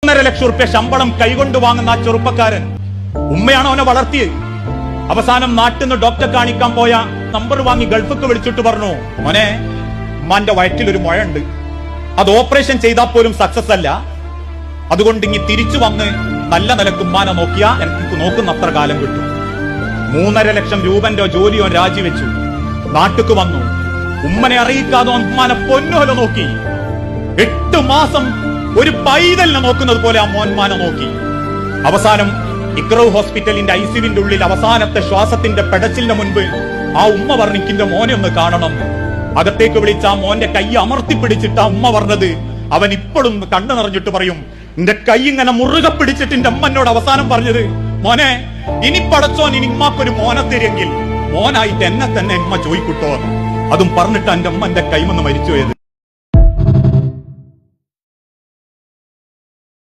1.5 ലക്ഷം ശമ്പളം കൈകൊണ്ട് വാങ്ങുന്ന ആ ചെറുപ്പക്കാരൻ ഉമ്മയാണ് അവനെ വളർത്തിയത്. അവസാനം നാട്ടിൽ നിന്ന് ഡോക്ടറെ കാണിക്കാൻ പോയ നമ്പർ വാങ്ങി ഗൾഫിക്ക് വിളിച്ചിട്ട് പറഞ്ഞു, മോനെ ഉമ്മാന്റെ വയറ്റിൽ ഒരു മുഴയുണ്ട്, അത് ഓപ്പറേഷൻ ചെയ്താൽ പോലും സക്സസ് അല്ല, അതുകൊണ്ട് ഇനി തിരിച്ചു വന്ന് നല്ല നിലക്ക് ഉമ്മാനെ നോക്കിയാ എനിക്ക് നോക്കുന്ന അത്ര കാലം കിട്ടും. 3.5 ലക്ഷം രൂപന്റെ ജോലിയോ രാജിവെച്ചു, നാട്ടിക്ക് വന്നു. ഉമ്മനെ അറിയിക്കാതെ ഉമ്മാനെ പൊന്നോല നോക്കി. 8 മാസം ഒരു പൈതലിനെ നോക്കുന്നത് പോലെ ആ മോൻമാനെ നോക്കി. അവസാനം ഇക്രൗ ഹോസ്പിറ്റലിന്റെ ഐസിയുവിന്റെ ഉള്ളിൽ അവസാനത്തെ ശ്വാസത്തിന്റെ പെടച്ചിലിന് മുൻപ് ആ ഉമ്മ പറഞ്ഞിക്കിന്റെ മോനെ ഒന്ന് കാണണം. അകത്തേക്ക് വിളിച്ച ആ മോന്റെ കൈ അമർത്തിപ്പിടിച്ചിട്ട് ആ ഉമ്മ പറഞ്ഞത്, അവൻ ഇപ്പോഴും കണ്ണു നിറഞ്ഞിട്ട് പറയും, എന്റെ കൈ ഇങ്ങനെ മുറുകെ പിടിച്ചിട്ട് എന്റെ അമ്മനോട് അവസാനം പറഞ്ഞത്, മോനെ ഇനി പടച്ചോൻ ഇനി ഉമ്മാക്കൊരു മോനെ തരുമെങ്കിൽ മോനായിട്ട് എന്നെ തന്നെ ഉമ്മ ചോദിക്കൂട്ടോ. അതും പറഞ്ഞിട്ട് എന്റെ അമ്മ എന്റെ കൈമന്ന് മരിച്ചുപോയത്.